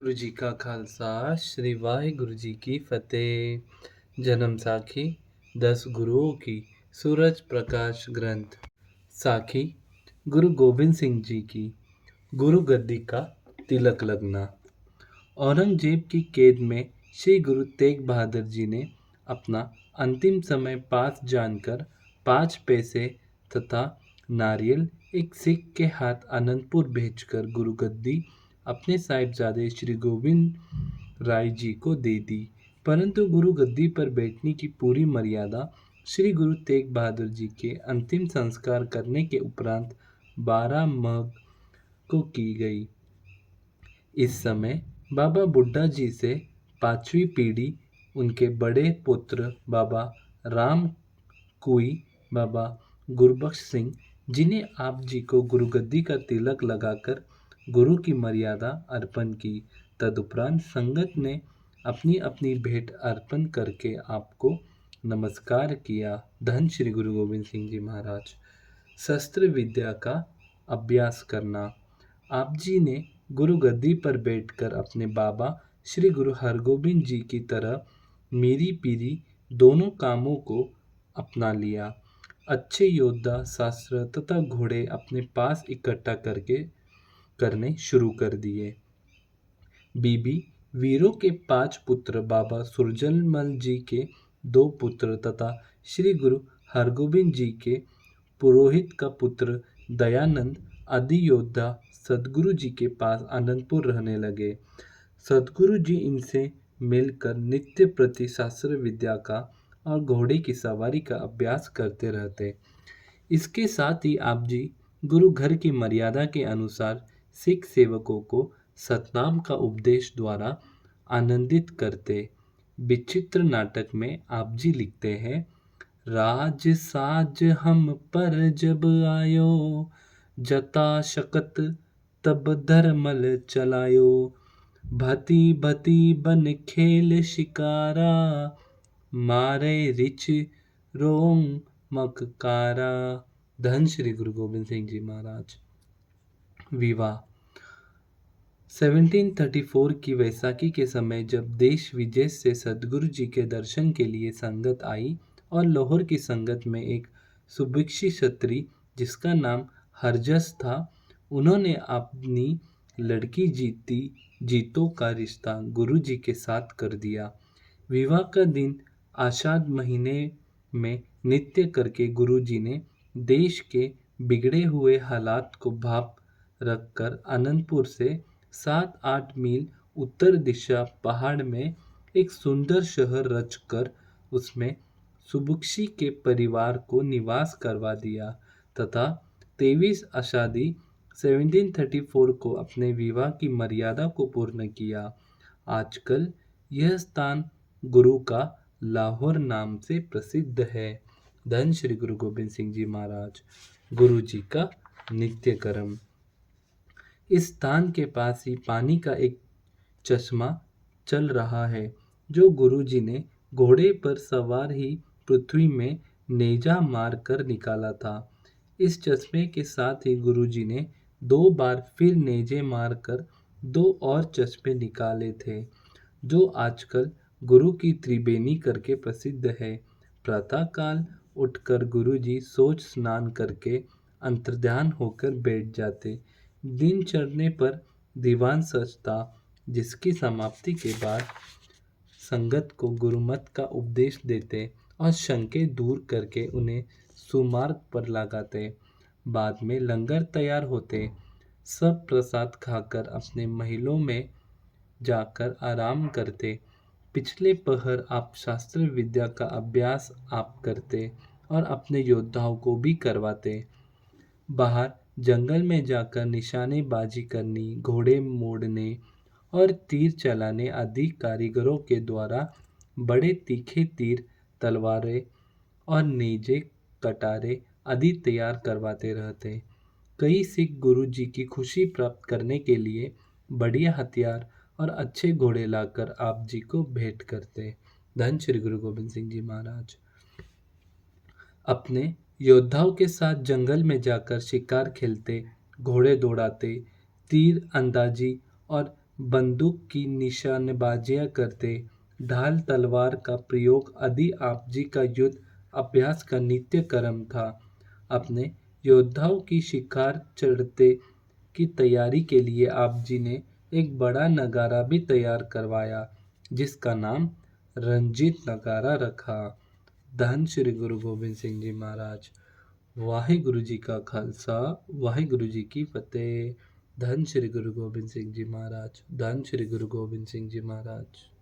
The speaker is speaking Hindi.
गुरु जी का खालसा श्री वाहिगुरु जी की फतेह। जन्म साखी 10 गुरुओं की सूरज प्रकाश ग्रंथ। साखी गुरु गोबिंद सिंह जी की गुरु गद्दी का तिलक लगना। औरंगजेब की कैद में श्री गुरु तेग बहादुर जी ने अपना अंतिम समय पास जानकर 5 पैसे तथा नारियल एक सिख के हाथ आनंदपुर भेजकर गुरु गद्दी अपने साहिबजादे श्री गोविंद राय जी को दे दी। परंतु गुरु गद्दी पर बैठने की पूरी मर्यादा श्री गुरु तेग बहादुर जी के अंतिम संस्कार करने के उपरांत 12 मई को की गई। इस समय बाबा बुड्ढा जी से 5वीं पीढ़ी उनके बड़े पुत्र बाबा राम कुई बाबा गुरबख्श सिंह, जिन्हें आप जी को गुरुगद्दी का तिलक लगाकर गुरु की मर्यादा अर्पण की। तदुपरांत संगत ने अपनी अपनी भेंट अर्पण करके आपको नमस्कार किया। धन श्री गुरु गोबिंद सिंह जी महाराज। शस्त्र विद्या का अभ्यास करना। आप जी ने गुरु गद्दी पर बैठकर अपने बाबा श्री गुरु हरगोबिंद जी की तरह मीरी पीरी दोनों कामों को अपना लिया। अच्छे योद्धा, शास्त्र तथा घोड़े अपने पास इकट्ठा करने शुरू कर दिए। बीबी वीरों के 5 पुत्र, बाबा सुरजमल जी के 2 पुत्र तथा श्री गुरु हरगोबिंद जी के पुरोहित का पुत्र दयानंद आदि योद्धा सदगुरु जी के पास आनंदपुर रहने लगे। सदगुरु जी इनसे मिलकर नित्य प्रति शास्त्र विद्या का और घोड़े की सवारी का अभ्यास करते रहते। इसके साथ ही आप जी गुरु घर की मर्यादा के अनुसार सिख सेवकों को सतनाम का उपदेश द्वारा आनंदित करते। विचित्र नाटक में आप जी लिखते हैं, राज साज हम पर जब आयो, जता शकत तब धर्मल चलायो, भती भती बन खेल शिकारा, मारे रिच रोम मक्कारा। धन श्री गुरु गोबिंद सिंह जी महाराज। विवाह 1734 की वैसाखी के समय जब देश विदेश से सदगुरु जी के दर्शन के लिए संगत आई और लाहौर की संगत में एक सुभिक्षी क्षत्रिय जिसका नाम हरजस था, उन्होंने अपनी लड़की जीतों का रिश्ता गुरु जी के साथ कर दिया। विवाह का दिन आषाढ़ महीने में नित्य करके गुरु जी ने देश के बिगड़े हुए हालात को भाप रखकर आनंदपुर से 7-8 मील उत्तर दिशा पहाड़ में एक सुंदर शहर रचकर उसमें सुबुक्षी के परिवार को निवास करवा दिया तथा 23 आषाढ़ी 1734 को अपने विवाह की मर्यादा को पूर्ण किया। आजकल यह स्थान गुरु का लाहौर नाम से प्रसिद्ध है। धन श्री गुरु गोबिंद सिंह जी महाराज। गुरु जी का नित्य कर्म। इस स्थान के पास ही पानी का एक चश्मा चल रहा है जो गुरु जी ने घोड़े पर सवार ही पृथ्वी में नेजा मार कर निकाला था। इस चश्मे के साथ ही गुरु जी ने 2 बार फिर नेजे मार कर 2 और चश्मे निकाले थे जो आजकल गुरु की त्रिबेनी करके प्रसिद्ध है। प्रातःकाल उठकर गुरु जी सोच स्नान करके अंतर्ध्यान होकर बैठ जाते। दिन चढ़ने पर दीवान सजता, जिसकी समाप्ति के बाद संगत को गुरुमत का उपदेश देते और शंके दूर करके उन्हें सुमार्ग पर लगाते। बाद में लंगर तैयार होते। सब प्रसाद खाकर अपने महलों में जाकर आराम करते। पिछले पहर आप शास्त्र विद्या का अभ्यास आप करते और अपने योद्धाओं को भी करवाते। बाहर जंगल में जाकर निशानेबाजी करनी, घोड़े मोड़ने और तीर चलाने आदि कारीगरों के द्वारा बड़े तीखे तीर, तलवारें और नेजे, कटारे आदि तैयार करवाते रहते। कई सिख गुरु जी की खुशी प्राप्त करने के लिए बढ़िया हथियार और अच्छे घोड़े लाकर आप जी को भेंट करते। धन श्री गुरु गोबिंद सिंह जी महाराज। अपने योद्धाओं के साथ जंगल में जाकर शिकार खेलते, घोड़े दौड़ाते, तीर अंदाजी और बंदूक की निशानेबाजियां करते, ढाल तलवार का प्रयोग आदि आप जी का युद्ध अभ्यास का नित्य कर्म था। अपने योद्धाओं की शिकार चढ़ते की तैयारी के लिए आप जी ने एक बड़ा नगारा भी तैयार करवाया, जिसका नाम रंजीत नगारा रखा। धन श्री गुरु गोबिंद सिंह जी महाराज। वाहिगुरु जी का खालसा, वाहिगुरु जी की फतेह। धन श्री गुरु गोबिंद सिंह जी महाराज, धन श्री गुरु गोबिंद सिंह जी महाराज।